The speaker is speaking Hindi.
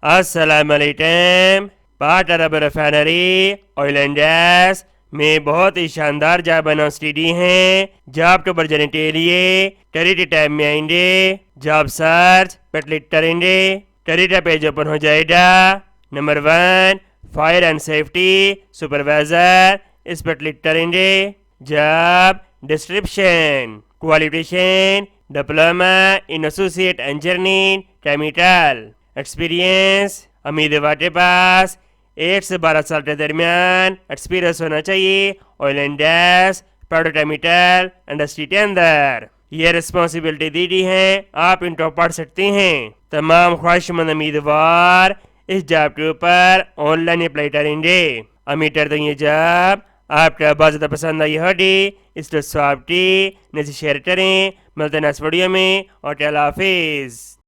अस्सलामुअलैकुम। Part Arab refinery oil and gas में बहुत ही शानदार जॉब अनाउंस दी हैं। जॉब तो बर्जन के लिए टेरिटी टैब में आएंगे, जॉब सर्च पर क्लिक करेंगे, टेरिटा पेज ओपन हो जाएगा। Number 1 fire and safety supervisor, इस पर क्लिक करेंगे। Job description, qualification diploma in associate engineering chemical, experience उम्मीदवार के पास 1 से 12 साल के दरमियान एक्सपीरियंस होना चाहिए oil and gas petrochemical industry के अंदर। ये रिस्पॉन्सिबिलिटी दी गई है, आप इनको पढ़ सकते हैं। तमाम ख्वाहिशमंद उम्मीदवार इस जॉब के ऊपर ऑनलाइन अप्लाई करेंगे। उम्मीद करते हैं ये जॉब आपका बहुत ज़्यादा पसंद आई होगी। इस दोस्तों आपकी शेयर करें। मिलते हैं नेक्स्ट वीडियो में और अल्लाह हाफिज़।